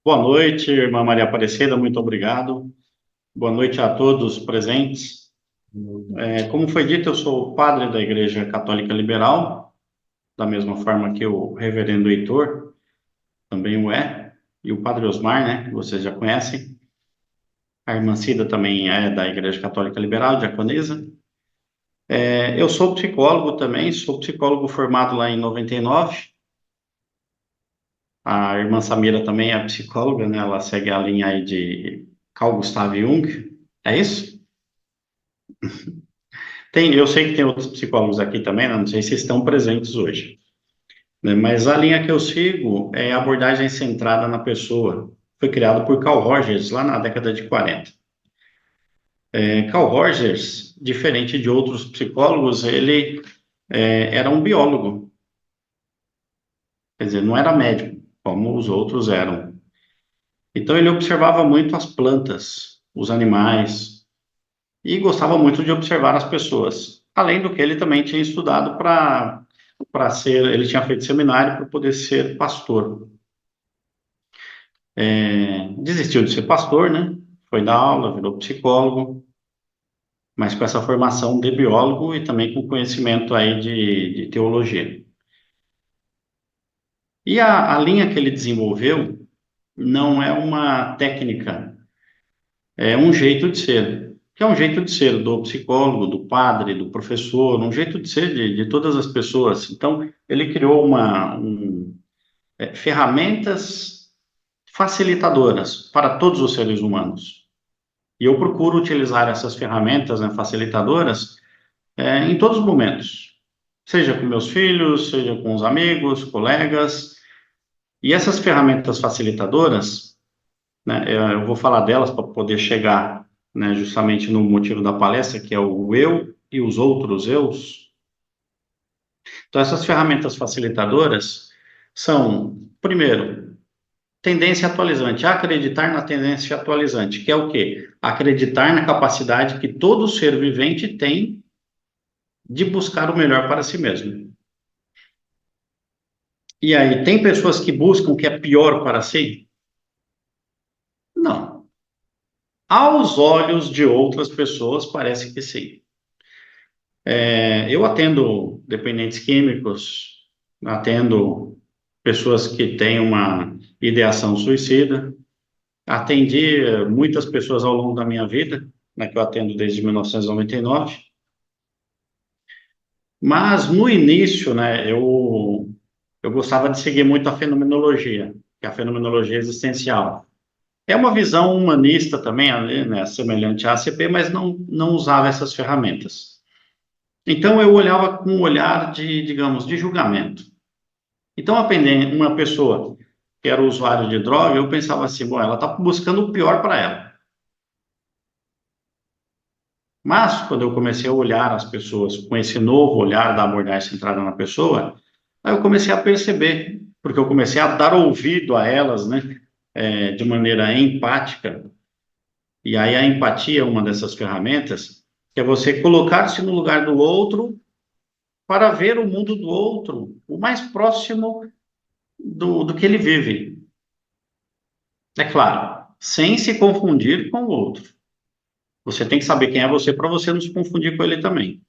Boa noite, irmã Maria Aparecida, muito obrigado. Boa noite a todos presentes. Como foi dito, eu sou padre da Igreja Católica Liberal, da mesma forma que o reverendo Heitor também o é, e o padre Osmar, né, que vocês já conhecem. A irmã Cida também é da Igreja Católica Liberal, diaconisa. Eu sou psicólogo também, sou psicólogo formado lá em 99. A irmã Samira também é psicóloga, né, ela segue a linha aí de Carl Gustav Jung, é isso? Eu sei que tem outros psicólogos aqui também, né? Não sei se estão presentes hoje, né? Mas a linha que eu sigo é a abordagem centrada na pessoa. Foi criado por Carl Rogers lá na década de 40. Carl Rogers, diferente de outros psicólogos, ele era um biólogo, quer dizer, não era médico, como os outros eram. Então ele observava muito as plantas, os animais, e gostava muito de observar as pessoas. Além do que ele também tinha estudado para ser, ele tinha feito seminário para poder ser pastor. Desistiu de ser pastor, né? Foi dar aula, virou psicólogo, mas com essa formação de biólogo e também com conhecimento aí de teologia. E a linha que ele desenvolveu não é uma técnica, é um jeito de ser. Que é um jeito de ser do psicólogo, do padre, do professor, um jeito de ser de todas as pessoas. Então, ele criou ferramentas facilitadoras para todos os seres humanos. E eu procuro utilizar essas ferramentas, né, facilitadoras em todos os momentos, seja com meus filhos, seja com os amigos, colegas. E essas ferramentas facilitadoras, né, eu vou falar delas para poder chegar, né, justamente no motivo da palestra, que é o eu e os outros eus. Então, essas ferramentas facilitadoras são, primeiro, tendência atualizante, acreditar na tendência atualizante, que é o quê? Acreditar na capacidade que todo ser vivente tem de buscar o melhor para si mesmo. E aí, tem pessoas que buscam o que é pior para si? Não. Aos olhos de outras pessoas, parece que sim. Eu atendo dependentes químicos, atendo pessoas que têm uma ideação suicida, atendi muitas pessoas ao longo da minha vida, né, que eu atendo desde 1999. Mas no início, né, eu gostava de seguir muito a fenomenologia, que é a fenomenologia existencial. É uma visão humanista também, ali, né, semelhante à ACP, mas não usava essas ferramentas. Então eu olhava com um olhar de, digamos, de julgamento. Então, uma pessoa que era usuário de droga, eu pensava assim, bom, ela está buscando o pior para ela. Mas, quando eu comecei a olhar as pessoas com esse novo olhar da abordagem centrada na pessoa, aí eu comecei a perceber, porque eu comecei a dar ouvido a elas, né, de maneira empática. E aí a empatia é uma dessas ferramentas, que é você colocar-se no lugar do outro para ver o mundo do outro, o mais próximo do que ele vive. É claro, sem se confundir com o outro. Você tem que saber quem é você para você não se confundir com ele também.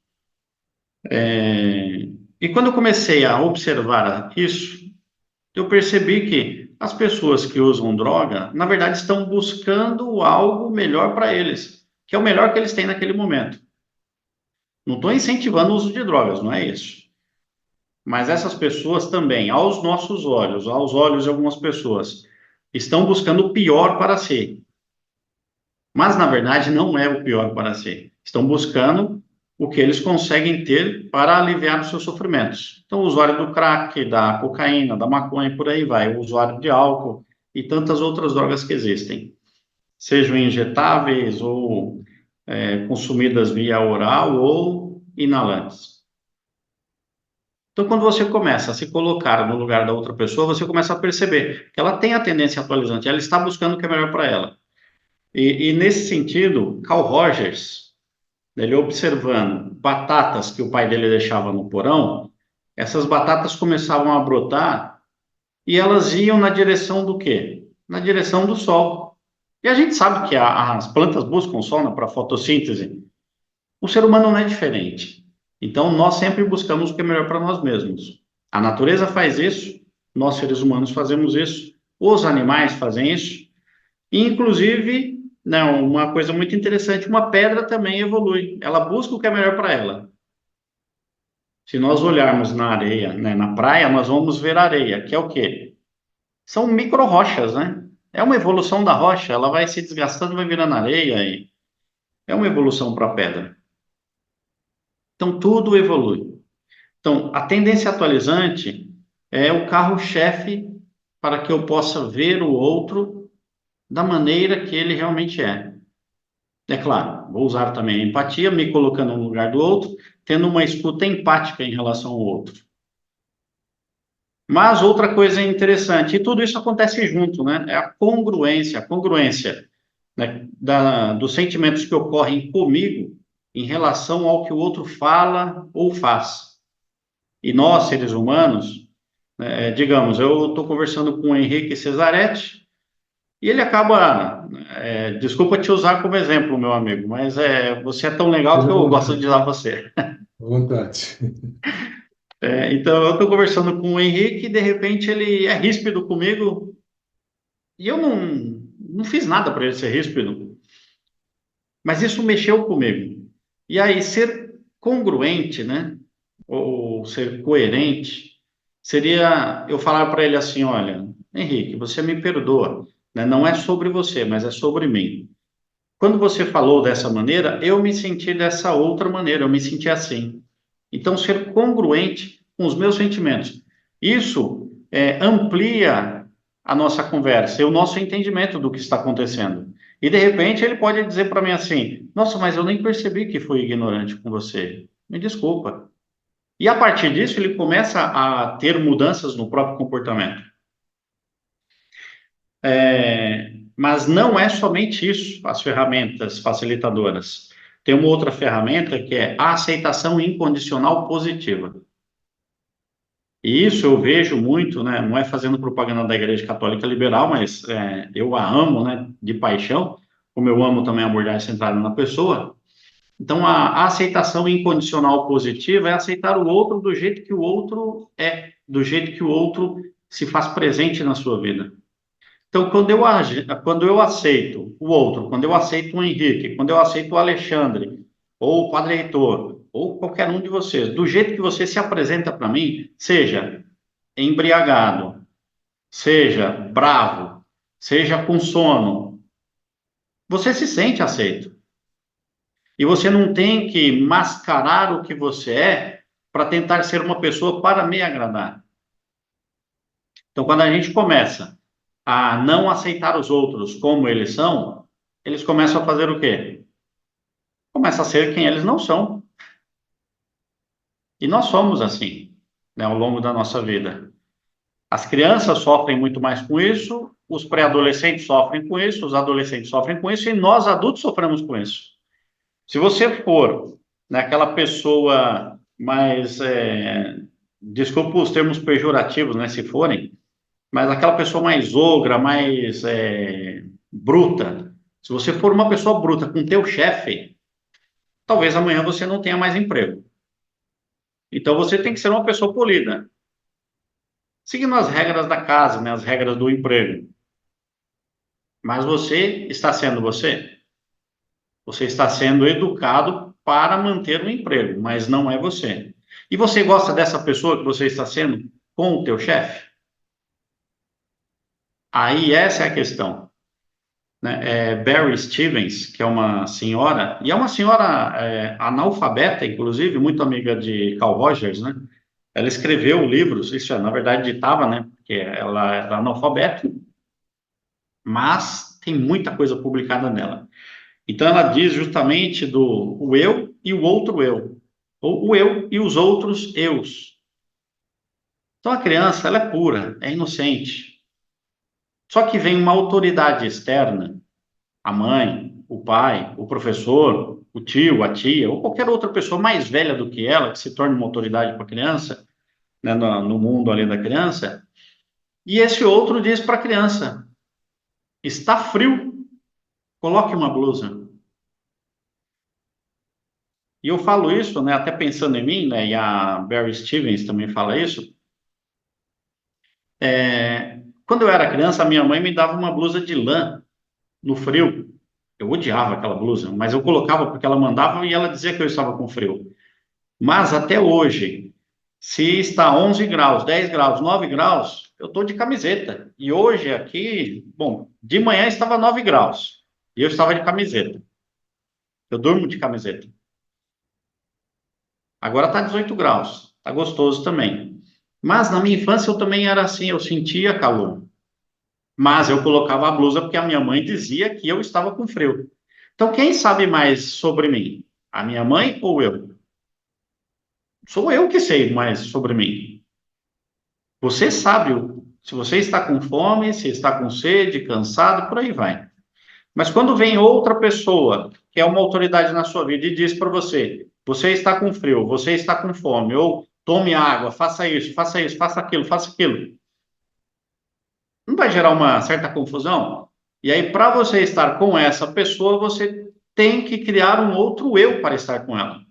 E quando eu comecei a observar isso, eu percebi que as pessoas que usam droga, na verdade, estão buscando algo melhor para eles, que é o melhor que eles têm naquele momento. Não estou incentivando o uso de drogas, não é isso. Mas essas pessoas também, aos nossos olhos, aos olhos de algumas pessoas, estão buscando o pior para si. Mas, na verdade, não é o pior para si. Estão buscando o que eles conseguem ter para aliviar os seus sofrimentos. Então, o usuário do crack, da cocaína, da maconha, por aí vai, o usuário de álcool e tantas outras drogas que existem, sejam injetáveis ou consumidas via oral ou inalantes. Então, quando você começa a se colocar no lugar da outra pessoa, você começa a perceber que ela tem a tendência atualizante, ela está buscando o que é melhor para ela. E nesse sentido, Carl Rogers, ele observando batatas que o pai dele deixava no porão, essas batatas começavam a brotar e elas iam na direção do quê? na direção do sol. E a gente sabe que as plantas buscam sol para fotossíntese. O ser humano não é diferente. Então, nós sempre buscamos o que é melhor para nós mesmos. A natureza faz isso, nós seres humanos fazemos isso, os animais fazem isso, e, inclusive, não, uma coisa muito interessante, uma pedra também evolui. Ela busca o que é melhor para ela. Se nós olharmos na areia, né, na praia, nós vamos ver areia, que é o quê? São micro-rochas, né? É uma evolução da rocha, ela vai se desgastando, vai virando areia, e é uma evolução para a pedra. Então, tudo evolui. Então, a tendência atualizante é o carro-chefe para que eu possa ver o outro da maneira que ele realmente é. É claro, vou usar também a empatia, me colocando no lugar do outro, tendo uma escuta empática em relação ao outro. Mas outra coisa interessante, e tudo isso acontece junto, né? É a congruência, né, dos sentimentos que ocorrem comigo em relação ao que o outro fala ou faz. E nós, seres humanos, digamos, eu estou conversando com o Henrique Cesaretti e ele acaba, desculpa te usar como exemplo, meu amigo, mas você é tão legal Seja que à eu gosto de vontade. usar você. À vontade. Então, eu estou conversando com o Henrique e de repente ele é ríspido comigo e eu não fiz nada para ele ser ríspido, mas isso mexeu comigo. E aí, ser congruente, né, ou ser coerente, seria eu falar para ele assim: olha, Henrique, você me perdoa, né? Não é sobre você, mas é sobre mim. Quando você falou dessa maneira, eu me senti dessa outra maneira, eu me senti assim. Então, ser congruente com os meus sentimentos. Isso amplia a nossa conversa e o nosso entendimento do que está acontecendo. E, de repente, ele pode dizer para mim assim: nossa, mas eu nem percebi que fui ignorante com você. Me desculpa. E, a partir disso, ele começa a ter mudanças no próprio comportamento. Mas não é somente isso, as ferramentas facilitadoras. Tem uma outra ferramenta que é a aceitação incondicional positiva. E isso eu vejo muito, né? Não é fazendo propaganda da Igreja Católica Liberal, mas eu a amo, né? De paixão, como eu amo também a abordagem centrada na pessoa. Então, a aceitação incondicional positiva é aceitar o outro do jeito que o outro é, do jeito que o outro se faz presente na sua vida. Então, quando eu aceito o outro, quando eu aceito o Henrique, quando eu aceito o Alexandre, ou o Padre Heitor, ou qualquer um de vocês, do jeito que você se apresenta para mim, seja embriagado, seja bravo, seja com sono, você se sente aceito. E você não tem que mascarar o que você é para tentar ser uma pessoa para me agradar. Então, quando a gente começa a não aceitar os outros como eles são, eles começam a fazer o quê? Começa a ser quem eles não são. E nós somos assim, né, ao longo da nossa vida. As crianças sofrem muito mais com isso, os pré-adolescentes sofrem com isso, os adolescentes sofrem com isso e nós adultos sofremos com isso. Se você for naquela pessoa mais, desculpa os termos pejorativos, né, se forem, mas aquela pessoa mais ogra, mais bruta, se você for uma pessoa bruta com teu chefe, talvez amanhã você não tenha mais emprego. Então você tem que ser uma pessoa polida, seguindo as regras da casa, né, as regras do emprego. Mas você está sendo você. Você está sendo educado para manter o emprego, mas não é você. E você gosta dessa pessoa que você está sendo com o teu chefe? Aí essa é a questão, né? Barry Stevens, que é uma senhora, e é uma senhora analfabeta, inclusive, muito amiga de Carl Rogers, né? Ela escreveu livros, isso na verdade ditava, né? Porque ela era analfabeta, mas tem muita coisa publicada nela. Então ela diz justamente do o eu e o outro eu, ou o eu e os outros eus. Então a criança, ela é pura, é inocente. Só que vem uma autoridade externa, a mãe, o pai, o professor, o tio, a tia, ou qualquer outra pessoa mais velha do que ela, que se torne uma autoridade para a criança, né, no mundo ali da criança, e esse outro diz para a criança: Está frio, coloque uma blusa. E eu falo isso, né, até pensando em mim, né, e a Barry Stevens também fala isso. Quando eu era criança, a minha mãe me dava uma blusa de lã no frio. Eu odiava aquela blusa, mas eu colocava porque ela mandava e ela dizia que eu estava com frio. Mas até hoje, se está 11 graus, 10 graus, 9 graus, eu estou de camiseta. E hoje aqui, bom, de manhã estava 9 graus e eu estava de camiseta. Eu durmo de camiseta. Agora está 18 graus, está gostoso também. Mas na minha infância eu também era assim, eu sentia calor. Mas eu colocava a blusa porque a minha mãe dizia que eu estava com frio. Então, quem sabe mais sobre mim? A minha mãe ou eu? Sou eu que sei mais sobre mim. Você sabe se você está com fome, se está com sede, cansado, por aí vai. Mas quando vem outra pessoa, que é uma autoridade na sua vida, e diz para você: você está com frio, você está com fome, ou tome água, faça isso, faça aquilo. Não vai gerar uma certa confusão? E aí, para você estar com essa pessoa, você tem que criar um outro eu para estar com ela.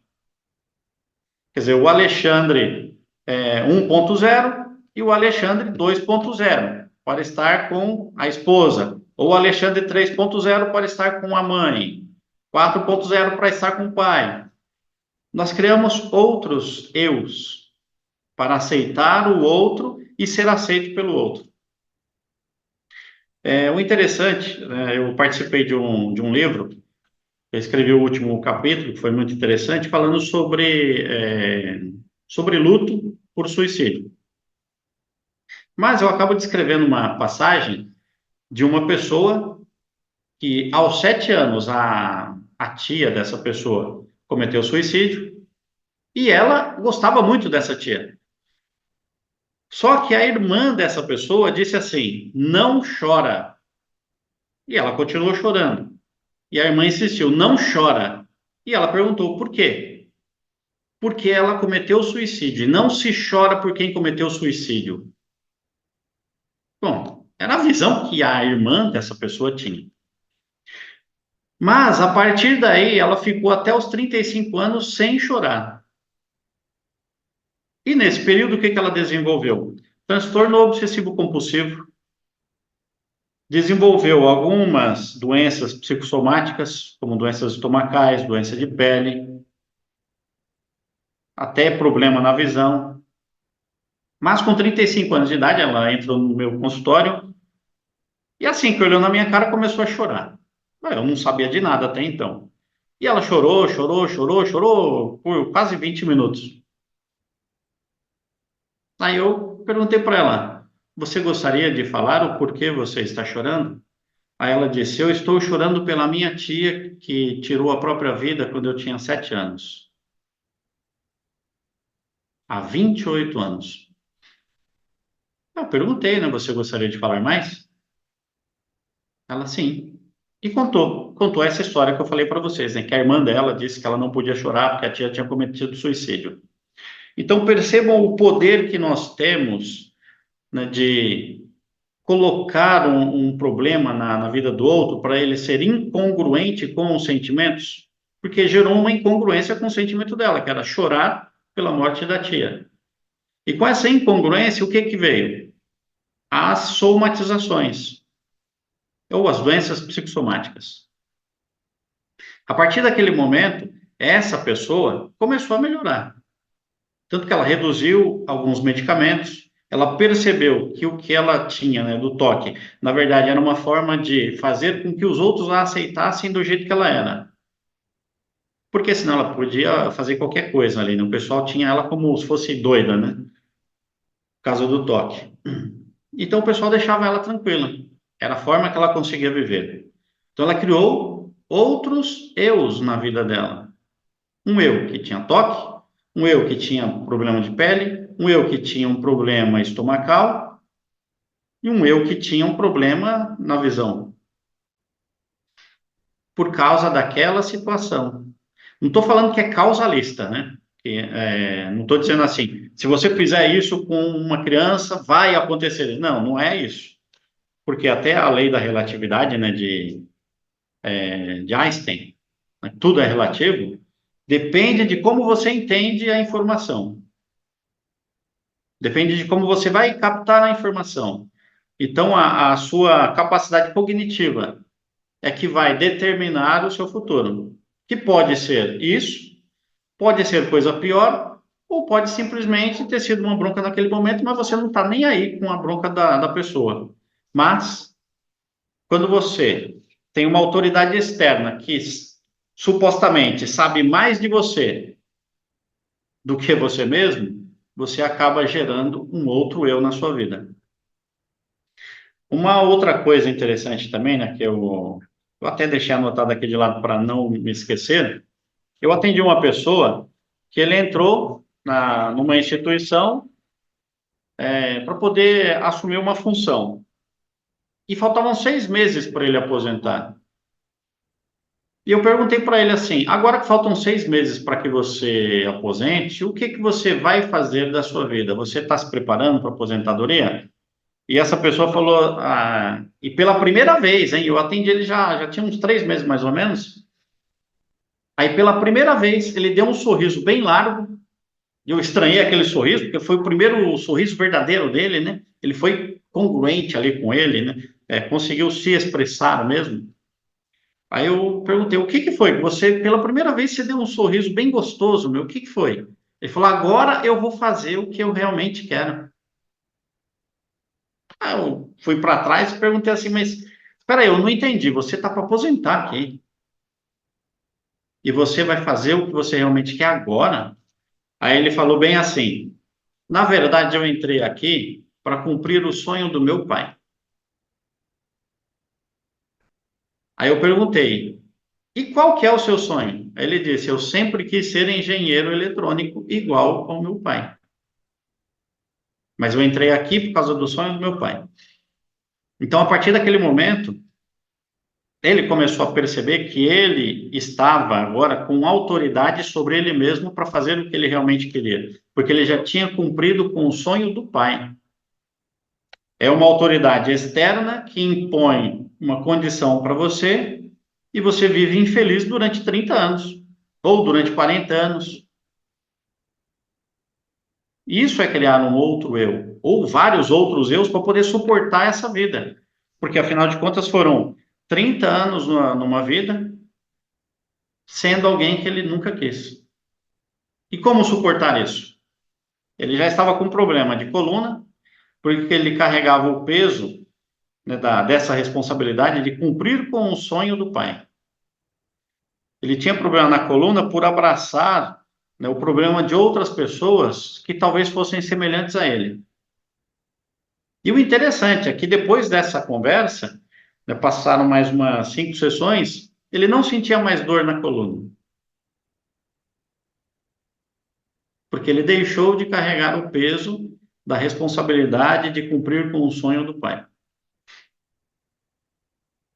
Quer dizer, o Alexandre 1.0 e o Alexandre 2.0 para estar com a esposa, ou o Alexandre 3.0 para estar com a mãe, 4.0 para estar com o pai. Nós criamos outros eus para aceitar o outro e ser aceito pelo outro. O interessante, né, eu participei de um livro, eu escrevi o último capítulo, que foi muito interessante, falando sobre luto por suicídio. Mas eu acabo descrevendo uma passagem de uma pessoa que, aos 7 anos, a tia dessa pessoa cometeu suicídio e ela gostava muito dessa tia. Só que a irmã dessa pessoa disse assim: não chora. E ela continuou chorando. E a irmã insistiu: não chora. E ela perguntou: por quê? Porque ela cometeu suicídio. E não se chora por quem cometeu suicídio. Bom, era a visão que a irmã dessa pessoa tinha. Mas, a partir daí, ela ficou até os 35 anos sem chorar. E nesse período, o que que ela desenvolveu? Transtorno obsessivo compulsivo, desenvolveu algumas doenças psicossomáticas, como doenças estomacais, doença de pele, até problema na visão. Mas com 35 anos de idade, ela entrou no meu consultório e assim que olhou na minha cara, começou a chorar. Eu não sabia de nada até então. E ela chorou, chorou, chorou, chorou por quase 20 minutos. Aí eu perguntei para ela: você gostaria de falar o porquê você está chorando? Aí ela disse: eu estou chorando pela minha tia que tirou a própria vida quando eu tinha 7 anos. Há 28 anos. Eu perguntei, né? Você gostaria de falar mais? Ela, sim. E contou essa história que eu falei para vocês, né? Que a irmã dela disse que ela não podia chorar porque a tia tinha cometido suicídio. Então percebam o poder que nós temos, né, de colocar um problema na vida do outro para ele ser incongruente com os sentimentos, porque gerou uma incongruência com o sentimento dela, que era chorar pela morte da tia. E com essa incongruência, o que que veio? As somatizações, ou as doenças psicossomáticas. A partir daquele momento, essa pessoa começou a melhorar. Tanto que ela reduziu alguns medicamentos, ela percebeu que o que ela tinha, né, do toque, na verdade, era uma forma de fazer com que os outros a aceitassem do jeito que ela era. Porque senão ela podia fazer qualquer coisa ali, né? O pessoal tinha ela como se fosse doida, né? Por causa do toque. Então o pessoal deixava ela tranquila. Era a forma que ela conseguia viver. Então ela criou outros eus na vida dela. Um eu que tinha toque, um eu que tinha problema de pele, um eu que tinha um problema estomacal e um eu que tinha um problema na visão, por causa daquela situação. Não estou falando que é causalista, né? Não estou dizendo assim, se você fizer isso com uma criança, vai acontecer. Não, não é isso. porque até a lei da relatividade, né, de Einstein, né, tudo é relativo, depende de como você entende a informação. Depende de como você vai captar a informação. Então, a sua capacidade cognitiva é que vai determinar o seu futuro. Que pode ser isso, pode ser coisa pior, ou pode simplesmente ter sido uma bronca naquele momento, mas você não está nem aí com a bronca da pessoa. Mas, quando você tem uma autoridade externa que supostamente sabe mais de você do que você mesmo, você acaba gerando um outro eu na sua vida. Uma outra coisa interessante também, né, que eu até deixei anotado aqui de lado para não me esquecer, eu atendi uma pessoa que ele entrou numa instituição para poder assumir uma função. E faltavam 6 meses para ele aposentar. E eu perguntei para ele assim: agora que faltam 6 meses para que você aposente, o que que você vai fazer da sua vida? Você está se preparando para a aposentadoria? E essa pessoa falou, e pela primeira vez, hein, eu atendi ele já tinha uns 3 meses mais ou menos. Aí pela primeira vez ele deu um sorriso bem largo. Eu estranhei aquele sorriso, porque foi o primeiro sorriso verdadeiro dele, né? Ele foi congruente ali com ele, né? Conseguiu se expressar mesmo. Aí eu perguntei, o que que foi? Você, pela primeira vez, você deu um sorriso bem gostoso, meu. O que que foi? Ele falou, agora eu vou fazer o que eu realmente quero. Aí eu fui para trás e perguntei assim, mas espera aí, eu não entendi. Você está para aposentar aqui e você vai fazer o que você realmente quer agora? Aí ele falou bem assim, na verdade eu entrei aqui para cumprir o sonho do meu pai. Aí eu perguntei, e qual que é o seu sonho? Aí ele disse, eu sempre quis ser engenheiro eletrônico igual ao meu pai. Mas eu entrei aqui por causa do sonho do meu pai. Então, a partir daquele momento, ele começou a perceber que ele estava agora com autoridade sobre ele mesmo para fazer o que ele realmente queria, porque ele já tinha cumprido com o sonho do pai. É uma autoridade externa que impõe uma condição para você e você vive infeliz durante 30 anos ou durante 40 anos. Isso é criar um outro eu, ou vários outros eus para poder suportar essa vida. Porque, afinal de contas, foram 30 anos numa vida sendo alguém que ele nunca quis. E como suportar isso? Ele já estava com problema de coluna, porque ele carregava o peso, né, dessa responsabilidade de cumprir com o sonho do pai. Ele tinha problema na coluna por abraçar, né, o problema de outras pessoas que talvez fossem semelhantes a ele. E o interessante é que depois dessa conversa, né, passaram mais umas 5 sessões, ele não sentia mais dor na coluna, porque ele deixou de carregar o peso da responsabilidade de cumprir com o sonho do pai.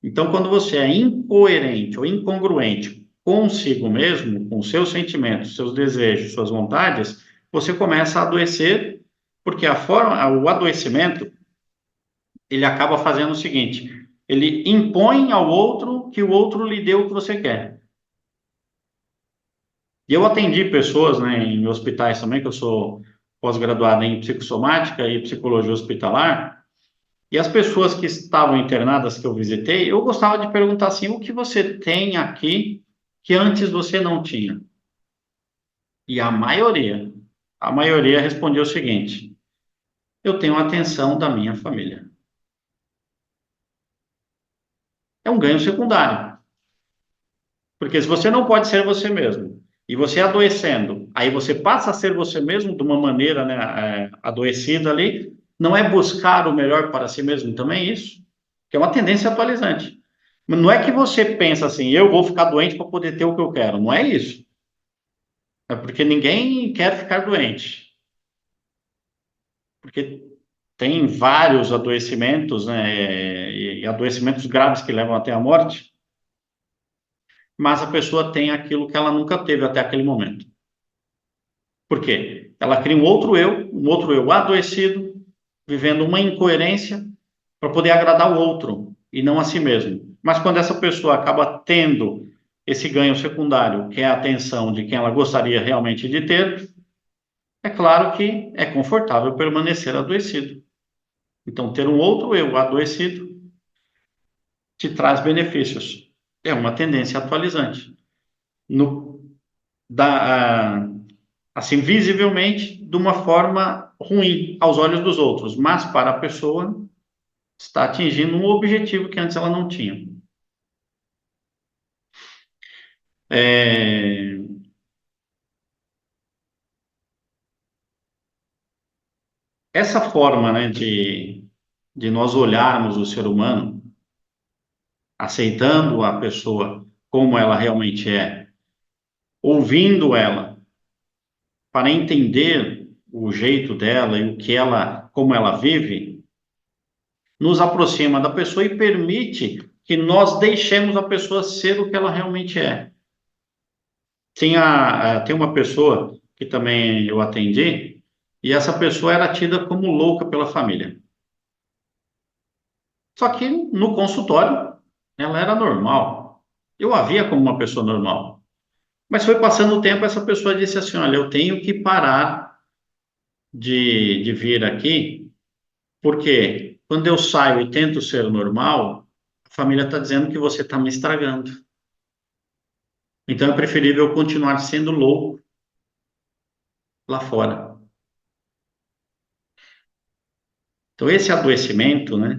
Então, quando você é incoerente ou incongruente consigo mesmo, com seus sentimentos, seus desejos, suas vontades, você começa a adoecer, porque o adoecimento, ele acaba fazendo o seguinte, ele impõe ao outro que o outro lhe dê o que você quer. E eu atendi pessoas, né, em hospitais também, que eu sou pós-graduado em psicossomática e psicologia hospitalar, e as pessoas que estavam internadas que eu visitei, eu gostava de perguntar assim, o que você tem aqui que antes você não tinha? E a maioria respondia o seguinte, eu tenho a atenção da minha família. É um ganho secundário. Porque se você não pode ser você mesmo, e você adoecendo, aí você passa a ser você mesmo de uma maneira, né, adoecida ali, não é buscar o melhor para si mesmo também isso? Que é uma tendência atualizante. Não é que você pensa assim, eu vou ficar doente para poder ter o que eu quero. Não é isso. É porque ninguém quer ficar doente. Porque tem vários adoecimentos, né, e adoecimentos graves que levam até a morte, mas a pessoa tem aquilo que ela nunca teve até aquele momento. Por quê? Ela cria um outro eu adoecido, vivendo uma incoerência, para poder agradar o outro e não a si mesmo. Mas quando essa pessoa acaba tendo esse ganho secundário, que é a atenção de quem ela gostaria realmente de ter, é claro que é confortável permanecer adoecido. Então, ter um outro eu adoecido te traz benefícios. É uma tendência atualizante. No, da, assim, visivelmente, de uma forma ruim aos olhos dos outros, mas para a pessoa está atingindo um objetivo que antes ela não tinha. É, essa forma, né, de nós olharmos o ser humano, aceitando a pessoa como ela realmente é, ouvindo ela, para entender o jeito dela e o que ela, como ela vive, nos aproxima da pessoa e permite que nós deixemos a pessoa ser o que ela realmente é. Tem uma pessoa que também eu atendi, e essa pessoa era tida como louca pela família. Só que no consultório, ela era normal. Eu a via como uma pessoa normal. Mas foi passando o tempo, essa pessoa disse assim: Olha, eu tenho que parar de vir aqui, porque quando eu saio e tento ser normal, a família está dizendo que você está me estragando. Então é preferível continuar sendo louco lá fora. Então, esse adoecimento, né,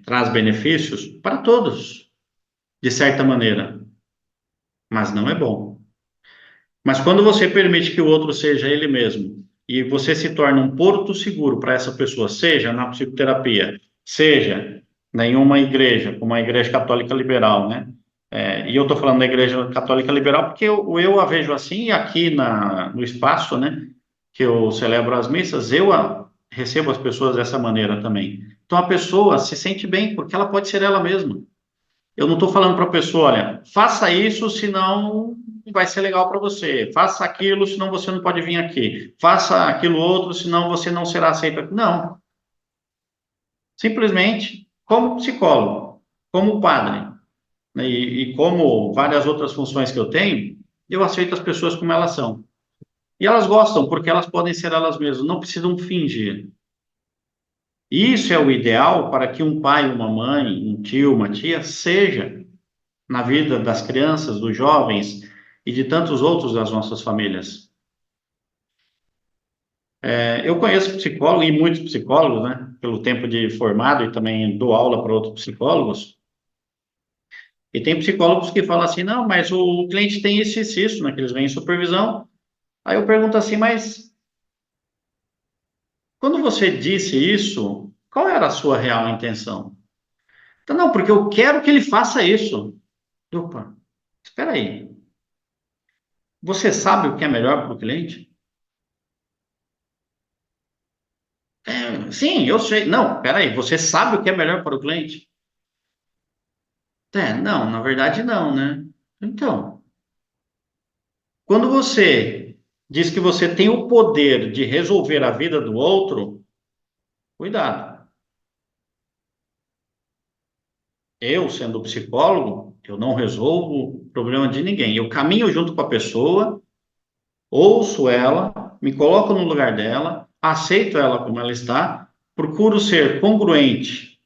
traz benefícios para todos, de certa maneira, mas não é bom. Mas quando você permite que o outro seja ele mesmo e você se torna um porto seguro para essa pessoa, seja na psicoterapia, seja em uma igreja, como a Igreja Católica Liberal, né? E eu estou falando da Igreja Católica Liberal porque eu a vejo assim, e aqui no espaço, né, que eu celebro as missas, recebo as pessoas dessa maneira também. Então a pessoa se sente bem porque ela pode ser ela mesma. Eu não estou falando para a pessoa, olha, faça isso, senão não vai ser legal para você. Faça aquilo, senão você não pode vir aqui. Faça aquilo outro, senão você não será aceito aqui. Não. Simplesmente, como psicólogo, como padre, né, e como várias outras funções que eu tenho, eu aceito as pessoas como elas são. E elas gostam, porque elas podem ser elas mesmas, não precisam fingir. Isso é o ideal para que um pai, uma mãe, um tio, uma tia seja na vida das crianças, dos jovens e de tantos outros das nossas famílias. Eu conheço psicólogos e muitos psicólogos, né, pelo tempo de formado e também dou aula para outros psicólogos. E tem psicólogos que falam assim, não, mas o cliente tem isso, né, que eles vêm em supervisão. Aí eu pergunto assim, mas quando você disse isso, qual era a sua real intenção? Então, não, porque eu quero que ele faça isso. Opa, espera aí. Você sabe o que é melhor para o cliente? Sim, eu sei. Não, peraí, você sabe o que é melhor para o cliente? Não, na verdade não, né? Então, quando você diz que você tem o poder de resolver a vida do outro, cuidado. Eu, sendo psicólogo, eu não resolvo o problema de ninguém. Eu caminho junto com a pessoa, ouço ela, me coloco no lugar dela, aceito ela como ela está, procuro ser congruente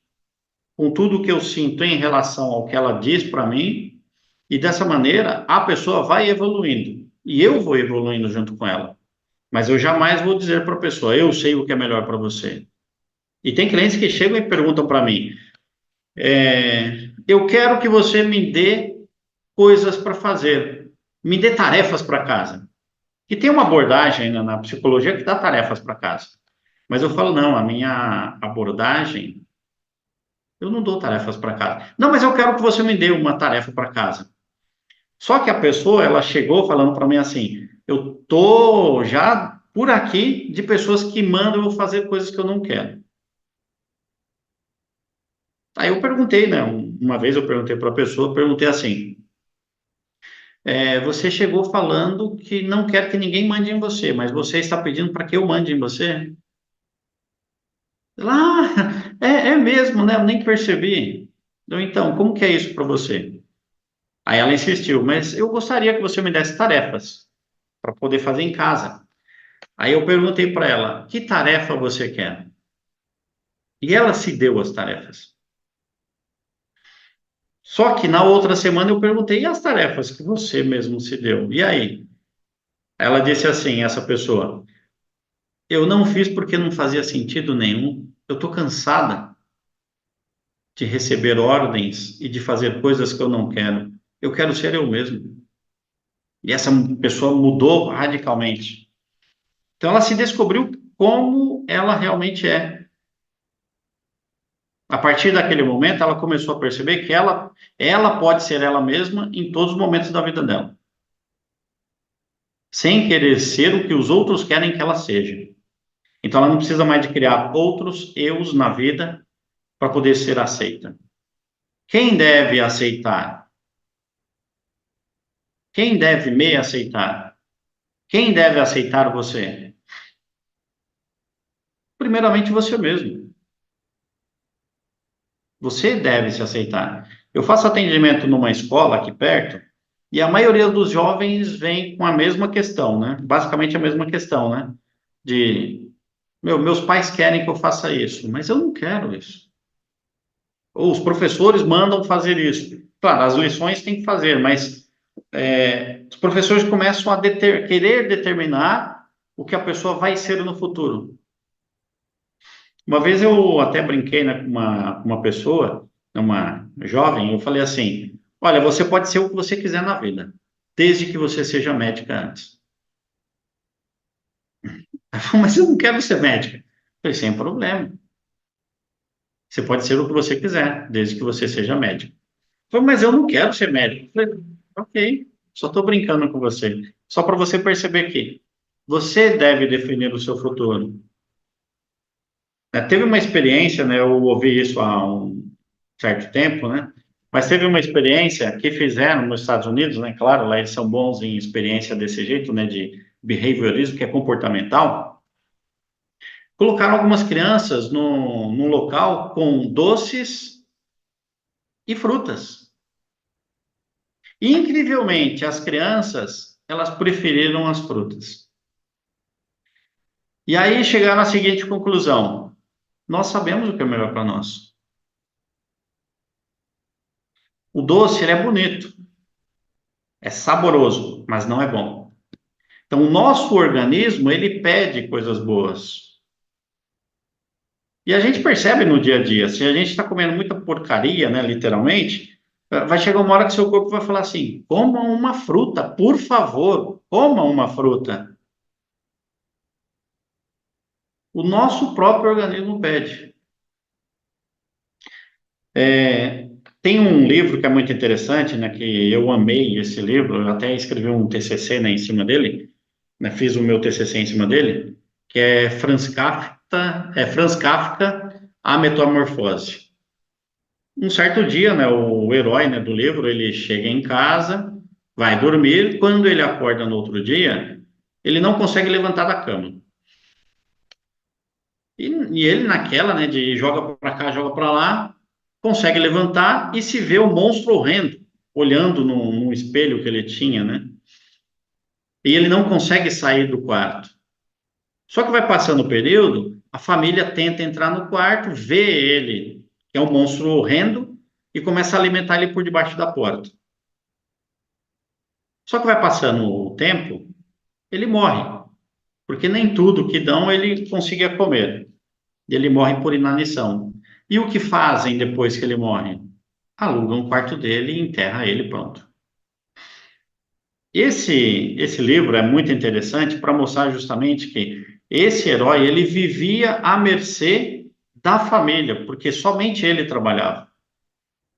com tudo que eu sinto em relação ao que ela diz para mim, e dessa maneira a pessoa vai evoluindo e eu vou evoluindo junto com ela. Mas eu jamais vou dizer para a pessoa, eu sei o que é melhor para você. E tem clientes que chegam e perguntam para mim, eu quero que você me dê coisas para fazer, me dê tarefas para casa. E tem uma abordagem na psicologia que dá tarefas para casa. Mas eu falo, não, a minha abordagem, eu não dou tarefas para casa. Não, mas eu quero que você me dê uma tarefa para casa. Só que a pessoa, ela chegou falando para mim assim, eu tô já por aqui de pessoas que mandam eu fazer coisas que eu não quero. Aí eu perguntei, né? Uma vez eu perguntei para a pessoa, perguntei assim, você chegou falando que não quer que ninguém mande em você, mas você está pedindo para que eu mande em você? Lá, É mesmo, né? Eu nem percebi. Então, como que é isso para você? Aí ela insistiu, mas eu gostaria que você me desse tarefas para poder fazer em casa. Aí eu perguntei para ela, que tarefa você quer? E ela se deu as tarefas. Só que na outra semana eu perguntei, e as tarefas que você mesmo se deu? E aí? Ela disse assim, essa pessoa, eu não fiz porque não fazia sentido nenhum. Eu estou cansada de receber ordens e de fazer coisas que eu não quero. Eu quero ser eu mesmo. E essa pessoa mudou radicalmente. Então ela se descobriu como ela realmente é. A partir daquele momento, ela começou a perceber que ela pode ser ela mesma em todos os momentos da vida dela, sem querer ser o que os outros querem que ela seja. Então ela não precisa mais de criar outros eus na vida para poder ser aceita. Quem deve aceitar? Quem deve me aceitar? Quem deve aceitar você? Primeiramente você mesmo. Você deve se aceitar. Eu faço atendimento numa escola aqui perto e a maioria dos jovens vem com a mesma questão, né? Basicamente a mesma questão, né? De, meus pais querem que eu faça isso, mas eu não quero isso. Ou os professores mandam fazer isso. Claro, as lições tem que fazer, mas os professores começam a querer determinar o que a pessoa vai ser no futuro. Uma vez eu até brinquei, né, com uma pessoa, uma jovem, eu falei assim: olha, você pode ser o que você quiser na vida, desde que você seja médica antes. Ela falou, mas eu não quero ser médica. Eu falei, sem problema. Você pode ser o que você quiser, desde que você seja médico. Falei, mas eu não quero ser médico. Eu falei, ok, só estou brincando com você. Só para você perceber que você deve definir o seu futuro. Teve uma experiência, né? Eu ouvi isso há um certo tempo, né? Mas teve uma experiência que fizeram nos Estados Unidos, né? Claro, lá eles são bons em experiência desse jeito, né? De behaviorismo, que é comportamental. Colocaram algumas crianças num local com doces e frutas. E, incrivelmente, as crianças, elas preferiram as frutas. E aí chegaram à seguinte conclusão: nós sabemos o que é melhor para nós. O doce, ele é bonito, é saboroso, mas não é bom. Então, o nosso organismo, ele pede coisas boas. E a gente percebe no dia a dia, se a gente está comendo muita porcaria, né, literalmente, vai chegar uma hora que seu corpo vai falar assim: coma uma fruta, por favor, coma uma fruta. O nosso próprio organismo pede. É, tem um livro que é muito interessante, né, que eu amei esse livro, eu até escrevi um TCC, né, em cima dele, né, fiz o meu TCC em cima dele, que é Franz Kafka, A Metamorfose. Um certo dia, né, o herói, né, do livro, ele chega em casa, vai dormir, quando ele acorda no outro dia, ele não consegue levantar da cama. E ele naquela, né, de joga para cá, joga para lá, consegue levantar e se vê o monstro horrendo, olhando no espelho que ele tinha, né? E ele não consegue sair do quarto. Só que vai passando o período, a família tenta entrar no quarto, vê ele, que é um monstro horrendo, e começa a alimentar ele por debaixo da porta. Só que vai passando o tempo, ele morre, porque nem tudo que dão ele conseguia comer. E ele morre por inanição. E o que fazem depois que ele morre? Alugam o quarto dele e enterra ele, pronto. Esse livro é muito interessante para mostrar justamente que esse herói ele vivia à mercê da família, porque somente ele trabalhava.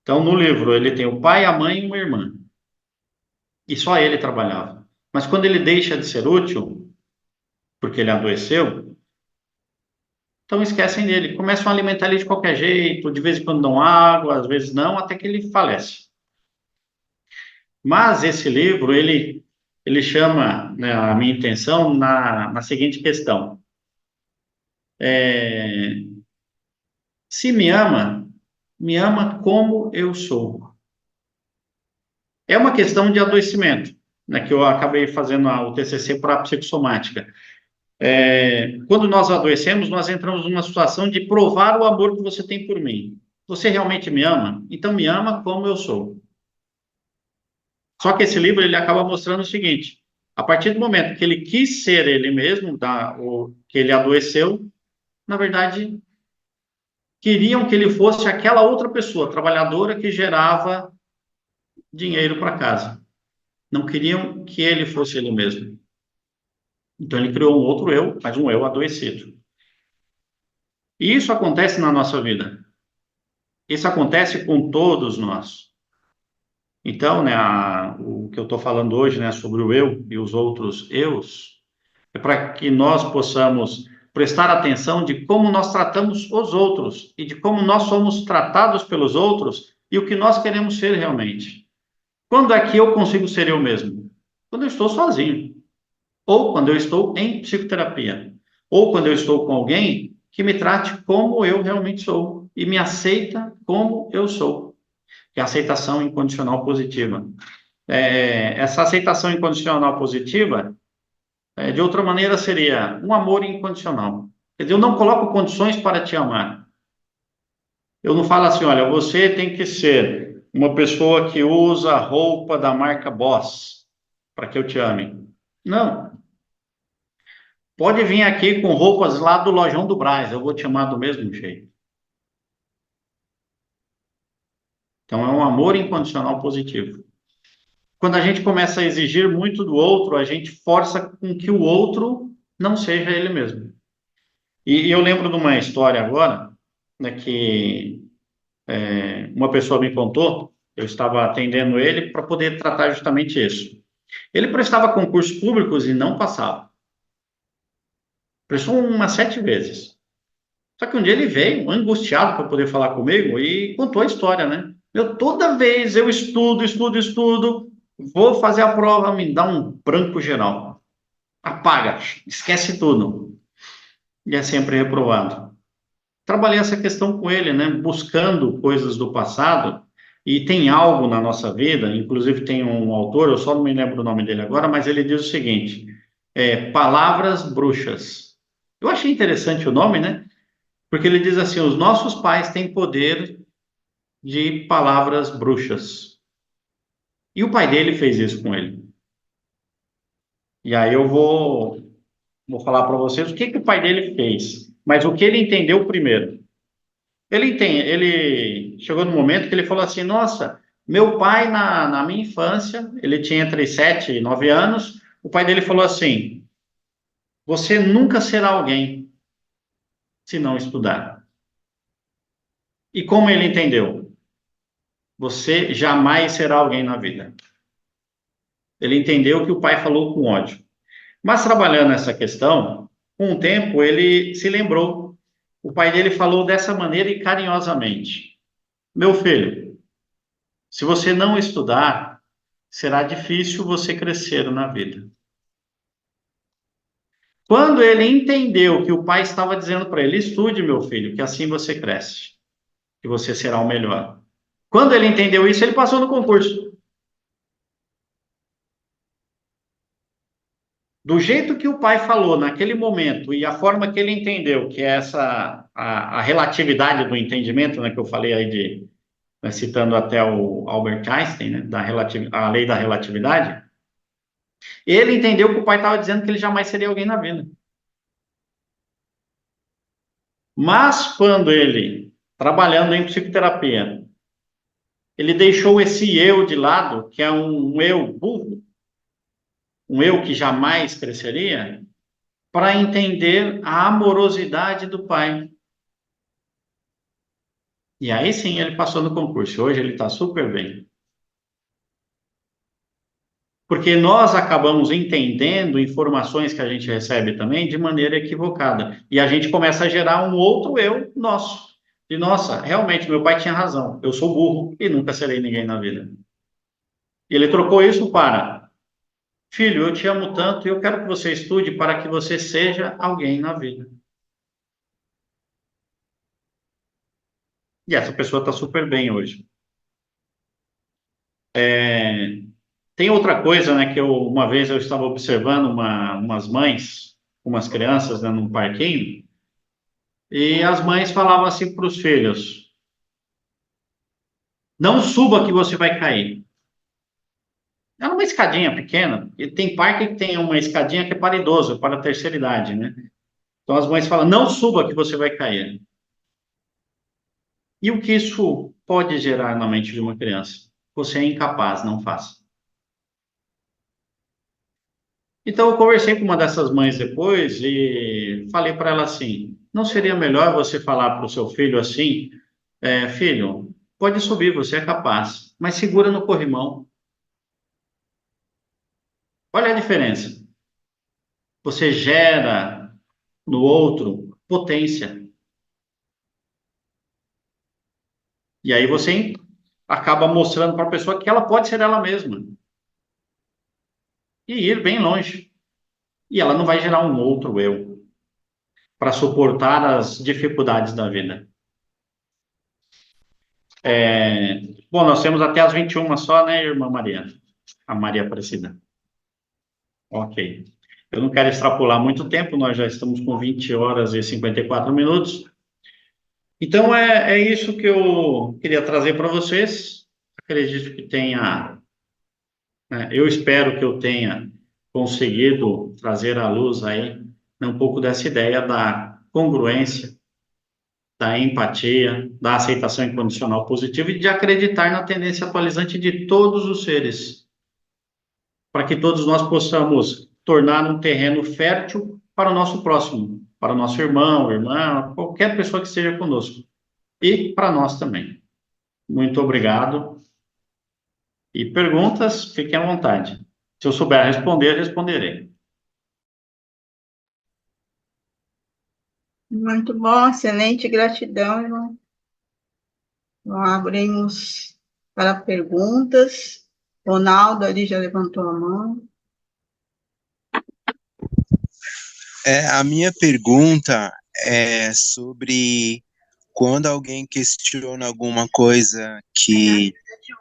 Então, no livro, ele tem o pai, a mãe e uma irmã, e só ele trabalhava. Mas quando ele deixa de ser útil, porque ele adoeceu, então esquecem dele, começam a alimentar ele de qualquer jeito, de vez em quando dão água, às vezes não, até que ele falece. Mas esse livro, ele chama, né, a minha intenção na seguinte questão. Se me ama como eu sou. É uma questão de adoecimento, né, que eu acabei fazendo o TCC para a psicossomática. Quando nós adoecemos, nós entramos numa situação de provar o amor que você tem por mim. Você realmente me ama? Então me ama como eu sou. Só que esse livro ele acaba mostrando o seguinte: a partir do momento que ele quis ser ele mesmo, que ele adoeceu, na verdade queriam que ele fosse aquela outra pessoa, trabalhadora que gerava dinheiro para casa. Não queriam que ele fosse ele mesmo. Então ele criou um outro eu, mas um eu adoecido. E isso acontece na nossa vida. Isso acontece com todos nós. Então, né, o que eu estou falando hoje, né, sobre o eu e os outros eus, é para que nós possamos prestar atenção de como nós tratamos os outros e de como nós somos tratados pelos outros e o que nós queremos ser realmente. Quando é que eu consigo ser eu mesmo? Quando eu estou sozinho, ou quando eu estou em psicoterapia, ou quando eu estou com alguém que me trate como eu realmente sou e me aceita como eu sou, que é a aceitação incondicional positiva. Essa aceitação incondicional positiva, de outra maneira, seria um amor incondicional. Quer dizer, eu não coloco condições para te amar. Eu não falo assim, olha, você tem que ser uma pessoa que usa roupa da marca Boss para que eu te ame. Não. Pode vir aqui com roupas lá do Lojão do Brás, eu vou te amar do mesmo jeito. Então, é um amor incondicional positivo. Quando a gente começa a exigir muito do outro, a gente força com que o outro não seja ele mesmo. E eu lembro de uma história agora, né, que uma pessoa me contou, eu estava atendendo ele para poder tratar justamente isso. Ele prestava concursos públicos e não passava. Prestou umas 7 vezes. Só que um dia ele veio, angustiado para poder falar comigo e contou a história, né? Toda vez eu estudo, estudo, estudo, vou fazer a prova, me dá um branco geral. Apaga, esquece tudo. E é sempre reprovado. Trabalhei essa questão com ele, né? Buscando coisas do passado. E tem algo na nossa vida, inclusive tem um autor, eu só não me lembro o nome dele agora, mas ele diz o seguinte: palavras bruxas. Eu achei interessante o nome, né? Porque ele diz assim: os nossos pais têm poder de palavras bruxas. E o pai dele fez isso com ele. E aí eu vou falar para vocês o que o pai dele fez. Mas o que ele entendeu primeiro. Ele chegou no momento que ele falou assim: nossa, meu pai na minha infância, ele tinha entre 7 e 9 anos, o pai dele falou assim: você nunca será alguém se não estudar. E como ele entendeu? Você jamais será alguém na vida. Ele entendeu que o pai falou com ódio. Mas trabalhando essa questão, com o tempo ele se lembrou. O pai dele falou dessa maneira e carinhosamente: meu filho, se você não estudar, será difícil você crescer na vida. Quando ele entendeu que o pai estava dizendo para ele: estude, meu filho, que assim você cresce, que você será o melhor. Quando ele entendeu isso, ele passou no concurso. Do jeito que o pai falou naquele momento e a forma que ele entendeu, que é a relatividade do entendimento, né, que eu falei aí né, citando até o Albert Einstein, né, a lei da relatividade, ele entendeu que o pai estava dizendo que ele jamais seria alguém na vida. Mas quando ele, trabalhando em psicoterapia, ele deixou esse eu de lado, que é um eu burro, um eu que jamais cresceria, para entender a amorosidade do pai. E aí sim ele passou no concurso. Hoje ele está super bem. Porque nós acabamos entendendo informações que a gente recebe também de maneira equivocada. E a gente começa a gerar um outro eu nosso. E nossa, realmente, meu pai tinha razão. Eu sou burro e nunca serei ninguém na vida. E ele trocou isso para: filho, eu te amo tanto e eu quero que você estude para que você seja alguém na vida. E essa pessoa está super bem hoje. Tem outra coisa, né, que uma vez eu estava observando umas mães, umas crianças, né, num parquinho, e as mães falavam assim para os filhos: não suba que você vai cair. Era uma escadinha pequena, e tem parque que tem uma escadinha que é para idoso, para a terceira idade, né? Então as mães falam: não suba que você vai cair. E o que isso pode gerar na mente de uma criança? Você é incapaz, não faça. Então eu conversei com uma dessas mães depois e falei para ela assim: não seria melhor você falar para o seu filho assim, filho, pode subir, você é capaz, mas segura no corrimão. Olha a diferença. Você gera no outro potência. E aí você acaba mostrando para a pessoa que ela pode ser ela mesma e ir bem longe. E ela não vai gerar um outro eu para suportar as dificuldades da vida. Bom, nós temos até as 21 só, né, irmã Maria? A Maria Aparecida. Ok. Eu não quero extrapolar muito tempo, nós já estamos com 20 horas e 54 minutos. Então, é isso que eu queria trazer para vocês. Acredito que tenha, né, eu espero que eu tenha conseguido trazer à luz aí, né, um pouco dessa ideia da congruência, da empatia, da aceitação incondicional positiva e de acreditar na tendência atualizante de todos os seres, para que todos nós possamos tornar um terreno fértil para o nosso próximo, para o nosso irmão, irmã, qualquer pessoa que esteja conosco, e para nós também. Muito obrigado. E perguntas, fiquem à vontade. Se eu souber responder, responderei. Muito bom, excelente, gratidão, irmão. Então, abrimos para perguntas. Ronaldo ali já levantou a mão. A minha pergunta é sobre quando alguém questiona alguma coisa que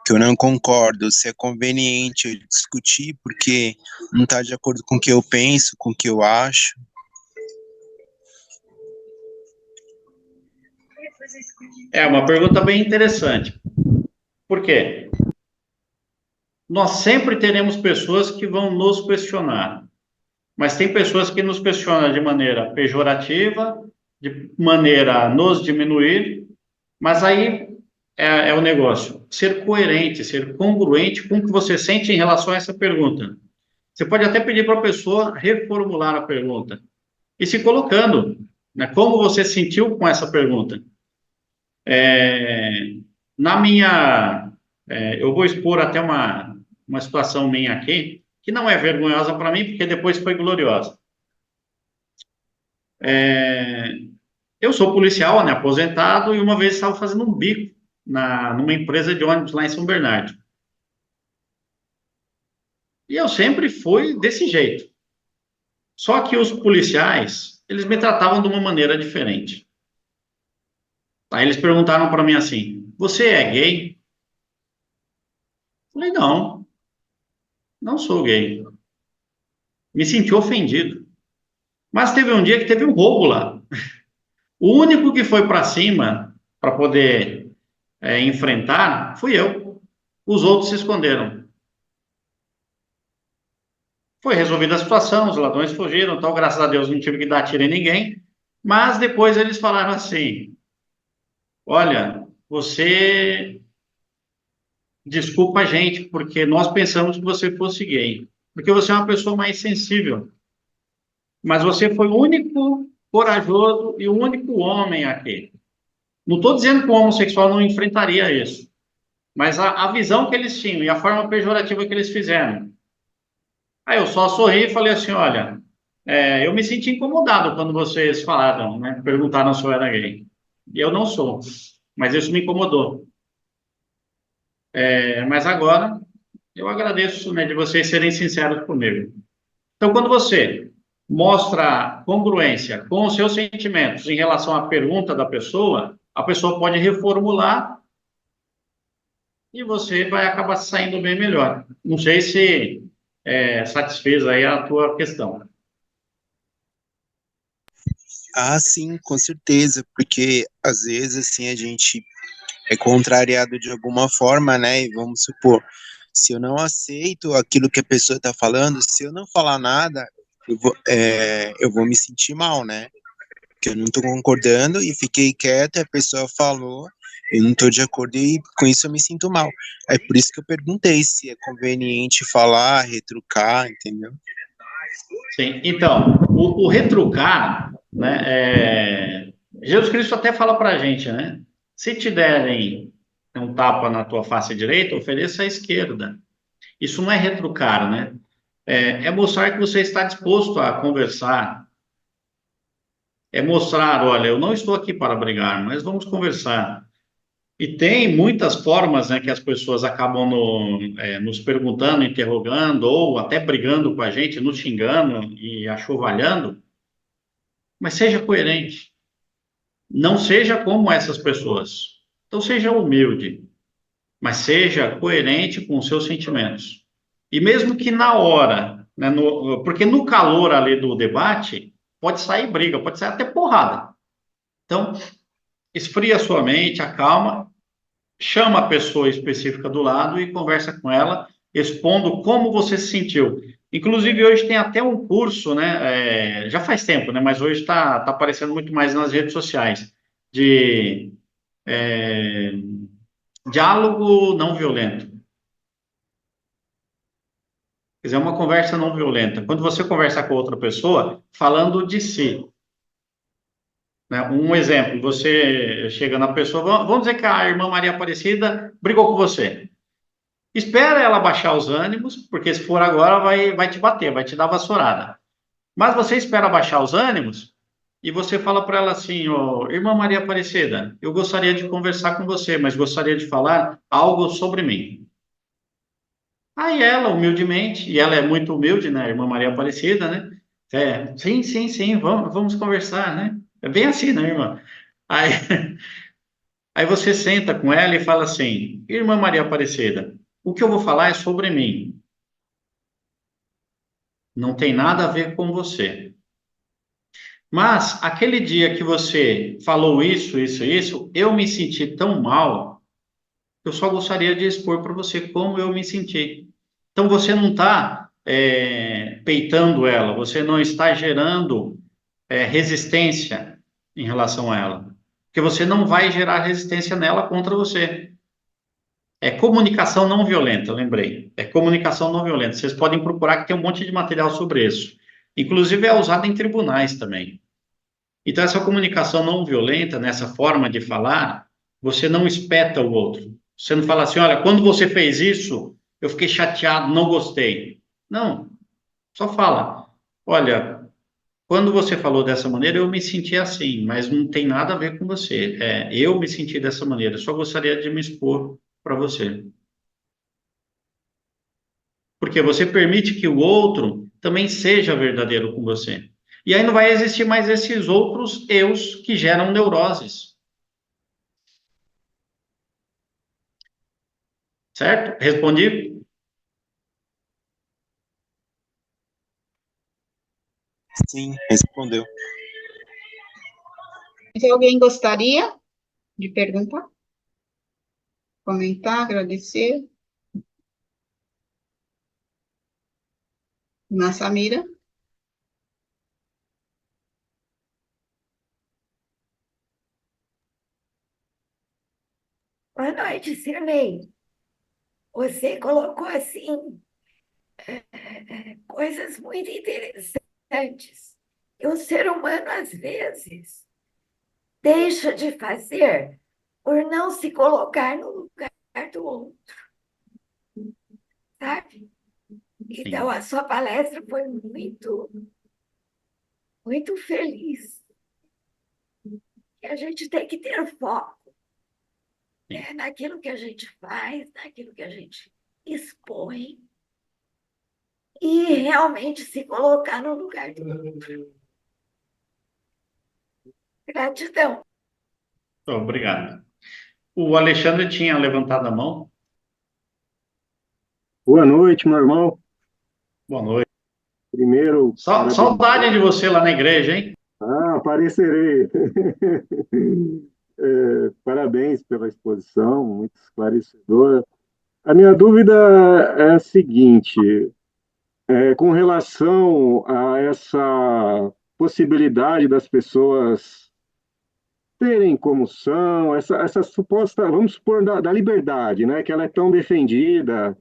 eu não concordo, se é conveniente eu discutir porque não está de acordo com o que eu penso, com o que eu acho. É uma pergunta bem interessante. Por quê? Nós sempre teremos pessoas que vão nos questionar, mas tem pessoas que nos questionam de maneira pejorativa, de maneira a nos diminuir, mas aí é o negócio. Ser coerente, ser congruente com o que você sente em relação a essa pergunta. Você pode até pedir para a pessoa reformular a pergunta e se colocando, né, como você sentiu com essa pergunta. É, na minha, eu vou expor até uma situação minha aqui, que não é vergonhosa para mim, porque depois foi gloriosa. É, eu sou policial, né, aposentado, e uma vez estava fazendo um bico numa empresa de ônibus lá em São Bernardo. E eu sempre fui desse jeito. Só que os policiais, eles me tratavam de uma maneira diferente. Aí eles perguntaram para mim assim: você é gay? Eu falei: não, não sou gay. Me senti ofendido. Mas teve um dia que teve um roubo lá. O único que foi para cima para poder enfrentar fui eu. Os outros se esconderam. Foi resolvida a situação, os ladrões fugiram, tal. Graças a Deus não tive que dar tiro em ninguém. Mas depois eles falaram assim: olha, você desculpa a gente, porque nós pensamos que você fosse gay. Porque você é uma pessoa mais sensível. Mas você foi o único corajoso e o único homem aqui. Não estou dizendo que o homossexual não enfrentaria isso, mas a visão que eles tinham e a forma pejorativa que eles fizeram. Aí eu só sorri e falei assim: olha, eu me senti incomodado quando vocês falaram, né? Perguntaram se eu era gay. E eu não sou, mas isso me incomodou. Mas agora eu agradeço, né, de vocês serem sinceros comigo. Então, quando você mostra congruência com os seus sentimentos em relação à pergunta da pessoa, a pessoa pode reformular e você vai acabar saindo bem melhor. Não sei se satisfez aí a tua questão. Ah, sim, com certeza, porque às vezes assim a gente é contrariado de alguma forma, né? E vamos supor, se eu não aceito aquilo que a pessoa está falando, se eu não falar nada, eu vou me sentir mal, né? Porque eu não estou concordando e fiquei quieto, a pessoa falou, eu não estou de acordo e com isso eu me sinto mal. É por isso que eu perguntei se é conveniente falar, retrucar, entendeu? Sim, então, o retrucar, né, Jesus Cristo até fala para a gente, né? Se te derem um tapa na tua face direita, ofereça a esquerda. Isso não é retrucar, né? É mostrar que você está disposto a conversar, é mostrar, olha, eu não estou aqui para brigar, mas vamos conversar. E tem muitas formas, né, que as pessoas acabam nos perguntando, interrogando, ou até brigando com a gente, nos xingando e achovalhando, mas seja coerente. Não seja como essas pessoas. Então, seja humilde, mas seja coerente com os seus sentimentos. E mesmo que na hora, né, porque no calor ali do debate, pode sair briga, pode sair até porrada. Então, esfria a sua mente, acalma, chama a pessoa específica do lado e conversa com ela, expondo como você se sentiu. Inclusive, hoje tem até um curso, né? Já faz tempo, né? Mas hoje está aparecendo muito mais nas redes sociais, de é, diálogo não violento. Quer dizer, uma conversa não violenta. Quando você conversa com outra pessoa, falando de si. Né? Um exemplo, você chega na pessoa, vamos dizer que a irmã Maria Aparecida brigou com você. Espera ela baixar os ânimos, porque se for agora vai te bater, vai te dar vassourada. Mas você espera baixar os ânimos e você fala para ela assim, ó, irmã Maria Aparecida, eu gostaria de conversar com você, mas gostaria de falar algo sobre mim. Aí ela, humildemente, e ela é muito humilde, né, irmã Maria Aparecida, né? Sim, sim, sim, vamos conversar, né? É bem assim, né, irmã? Aí, aí você senta com ela e fala assim, irmã Maria Aparecida, o que eu vou falar é sobre mim. Não tem nada a ver com você. Mas aquele dia que você falou isso, eu me senti tão mal, eu só gostaria de expor para você como eu me senti. Então você não está peitando ela, você não está gerando resistência em relação a ela, porque você não vai gerar resistência nela contra você. É comunicação não violenta, lembrei. É comunicação não violenta. Vocês podem procurar que tem um monte de material sobre isso. Inclusive é usado em tribunais também. Então, essa comunicação não violenta, nessa forma de falar, você não espeta o outro. Você não fala assim, olha, quando você fez isso, eu fiquei chateado, não gostei. Não, só fala, olha, quando você falou dessa maneira, eu me senti assim, mas não tem nada a ver com você. Eu me senti dessa maneira, só gostaria de me expor para você. Porque você permite que o outro também seja verdadeiro com você. E aí não vai existir mais esses outros eus que geram neuroses. Certo? Respondi? Sim, respondeu. Se alguém gostaria de perguntar, comentar, agradecer? Na Samira? Boa noite, Cirlei. Você colocou assim coisas muito interessantes. E o ser humano, às vezes, deixa de fazer por não se colocar no lugar do outro, sabe? Então, Sim, a sua palestra foi muito feliz. E a gente tem que ter foco, sim. né, naquilo que a gente faz, naquilo que a gente expõe, e realmente se colocar no lugar do outro. Gratidão. Obrigado. O Alexandre tinha levantado a mão. Boa noite, meu irmão. Boa noite. Primeiro, parabéns. Saudade de você lá na igreja, hein? Aparecerei. Parabéns pela exposição, muito esclarecedora. A minha dúvida é a seguinte, com relação a essa possibilidade das pessoas terem como são, essa suposta, vamos supor, da liberdade, né, que ela é tão defendida,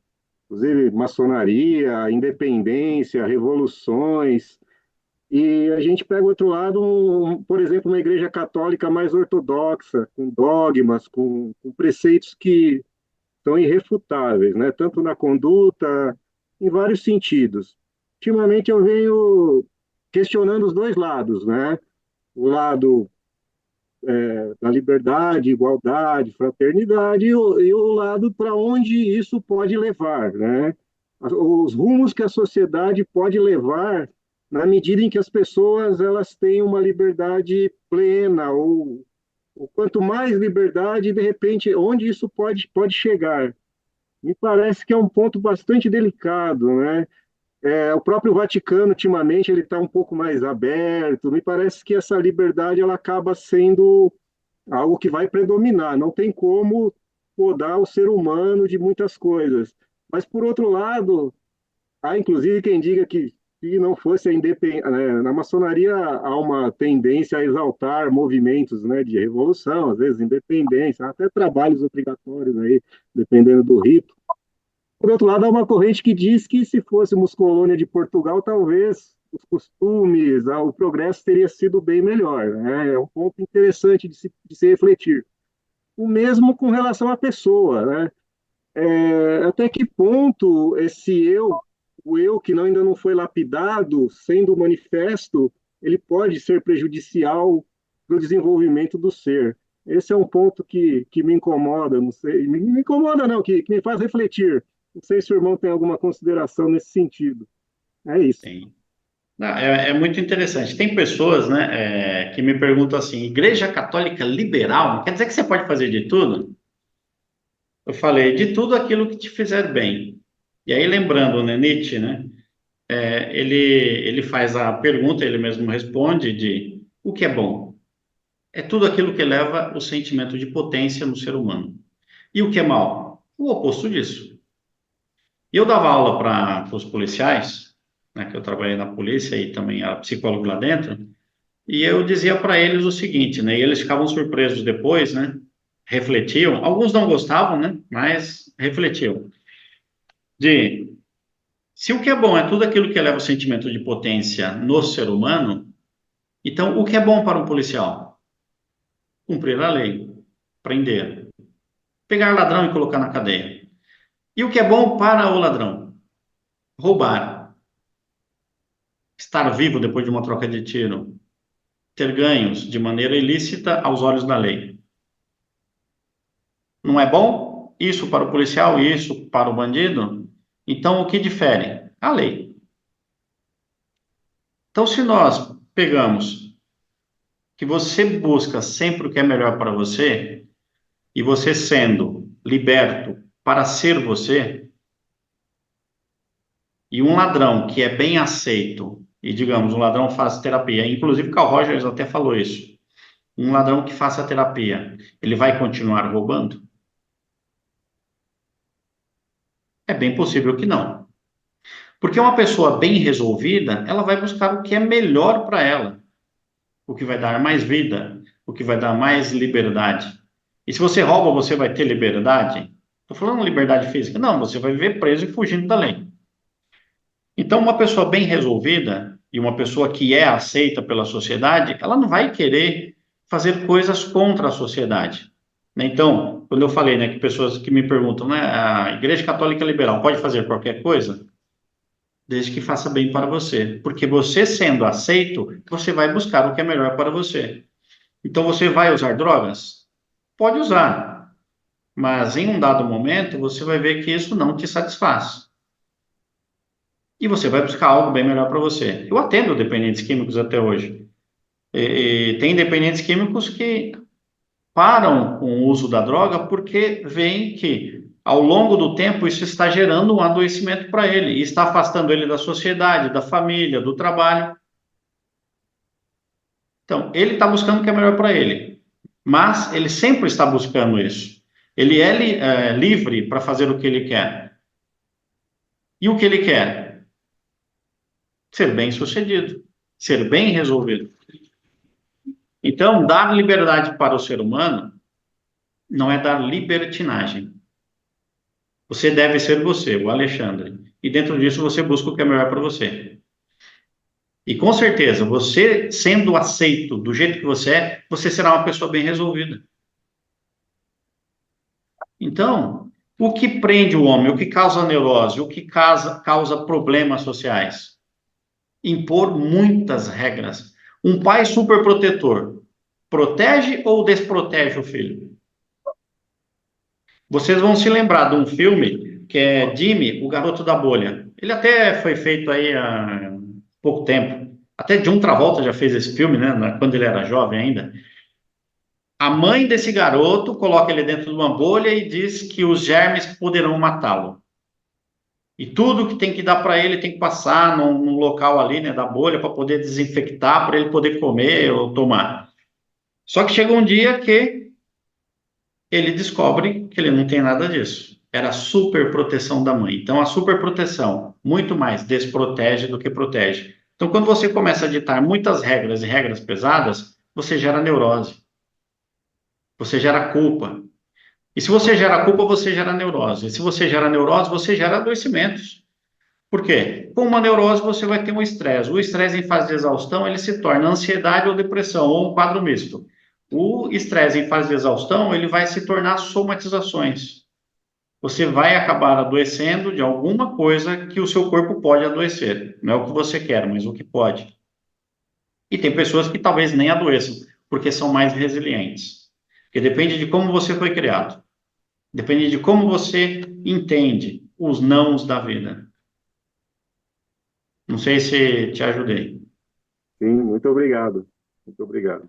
inclusive maçonaria, independência, revoluções. E a gente pega o outro lado, por exemplo, uma igreja católica mais ortodoxa, com dogmas, com preceitos que são irrefutáveis, né? Tanto na conduta, em vários sentidos. Ultimamente eu venho questionando os dois lados, né? O lado da liberdade, igualdade, fraternidade, e o lado para onde isso pode levar, né? Os rumos que a sociedade pode levar na medida em que as pessoas elas têm uma liberdade plena, ou quanto mais liberdade, de repente, onde isso pode chegar. Me parece que é um ponto bastante delicado, né? O próprio Vaticano, ultimamente, ele está um pouco mais aberto. Me parece que essa liberdade ela acaba sendo algo que vai predominar. Não tem como podar o ser humano de muitas coisas. Mas, por outro lado, há inclusive quem diga que se não fosse a independência, né, na maçonaria há uma tendência a exaltar movimentos, né, de revolução, às vezes independência, até trabalhos obrigatórios aí, dependendo do rito. Por outro lado, há uma corrente que diz que se fôssemos colônia de Portugal, talvez os costumes, o progresso teria sido bem melhor, né? É um ponto interessante de se refletir. O mesmo com relação à pessoa, né? Até que ponto o eu que ainda não foi lapidado, sendo manifesto, ele pode ser prejudicial para o desenvolvimento do ser? Esse é um ponto que me incomoda, não sei, me incomoda não, que me faz refletir. Não sei se o irmão tem alguma consideração nesse sentido. É isso. Sim. Não, é muito interessante. Tem pessoas, né, que me perguntam assim: Igreja Católica Liberal, quer dizer que você pode fazer de tudo? Eu falei, de tudo aquilo que te fizer bem. E aí, lembrando, né, Nietzsche, né, ele faz a pergunta, ele mesmo responde de o que é bom? É tudo aquilo que eleva o sentimento de potência no ser humano. E o que é mal? O oposto disso. E eu dava aula para os policiais, né, que eu trabalhei na polícia e também era psicólogo lá dentro, e eu dizia para eles o seguinte, né, e eles ficavam surpresos depois, né, refletiam, alguns não gostavam, né, mas refletiam, de se o que é bom é tudo aquilo que eleva o sentimento de potência no ser humano, então o que é bom para um policial? Cumprir a lei, prender, pegar ladrão e colocar na cadeia. E o que é bom para o ladrão? Roubar, estar vivo depois de uma troca de tiro, ter ganhos de maneira ilícita aos olhos da lei. Não é bom? Isso para o policial e isso para o bandido? Então, o que difere? A lei. Então, se nós pegamos que você busca sempre o que é melhor para você, e você sendo liberto para ser você, e um ladrão que é bem aceito, e digamos, um ladrão faz terapia, inclusive Carl Rogers até falou isso, um ladrão que faça terapia, ele vai continuar roubando? É bem possível que não. Porque uma pessoa bem resolvida, ela vai buscar o que é melhor para ela, o que vai dar mais vida, o que vai dar mais liberdade. E se você rouba, você vai ter liberdade? Estou falando liberdade física. Não, você vai viver preso e fugindo da lei. Então, uma pessoa bem resolvida e uma pessoa que é aceita pela sociedade, ela não vai querer fazer coisas contra a sociedade. Então, quando eu falei, né, que pessoas que me perguntam, né, a Igreja Católica Liberal pode fazer qualquer coisa? Desde que faça bem para você. Porque você sendo aceito, você vai buscar o que é melhor para você. Então, você vai usar drogas? Pode usar. Mas em um dado momento, você vai ver que isso não te satisfaz. E você vai buscar algo bem melhor para você. Eu atendo dependentes químicos até hoje. E tem dependentes químicos que param com o uso da droga porque veem que, ao longo do tempo, isso está gerando um adoecimento para ele e está afastando ele da sociedade, da família, do trabalho. Então, ele está buscando o que é melhor para ele, mas ele sempre está buscando isso. Ele é livre para fazer o que ele quer. E o que ele quer? Ser bem-sucedido, ser bem resolvido. Então, dar liberdade para o ser humano não é dar libertinagem. Você deve ser você, o Alexandre. E dentro disso você busca o que é melhor para você. E com certeza, você sendo aceito do jeito que você é, você será uma pessoa bem resolvida. Então, o que prende o homem, o que causa neurose, o que causa problemas sociais? Impor muitas regras. Um pai superprotetor protege ou desprotege o filho? Vocês vão se lembrar de um filme que é Jimmy, o Garoto da Bolha. Ele até foi feito aí há pouco tempo. Até John Travolta já fez esse filme, né? Quando ele era jovem ainda. A mãe desse garoto coloca ele dentro de uma bolha e diz que os germes poderão matá-lo. E tudo que tem que dar para ele tem que passar num local ali, né, da bolha, para poder desinfectar, para ele poder comer ou tomar. Só que chega um dia que ele descobre que ele não tem nada disso. Era a super proteção da mãe. Então, a super proteção muito mais desprotege do que protege. Então, quando você começa a ditar muitas regras e regras pesadas, você gera neurose, você gera culpa. E se você gera culpa, você gera neurose. E se você gera neurose, você gera adoecimentos. Por quê? Com uma neurose, você vai ter um estresse. O estresse em fase de exaustão, ele se torna ansiedade ou depressão, ou um quadro misto. O estresse em fase de exaustão, ele vai se tornar somatizações. Você vai acabar adoecendo de alguma coisa que o seu corpo pode adoecer. Não é o que você quer, mas o que pode. E tem pessoas que talvez nem adoeçam, porque são mais resilientes. Porque depende de como você foi criado. Depende de como você entende os nãos da vida. Não sei se te ajudei. Sim, muito obrigado. Muito obrigado.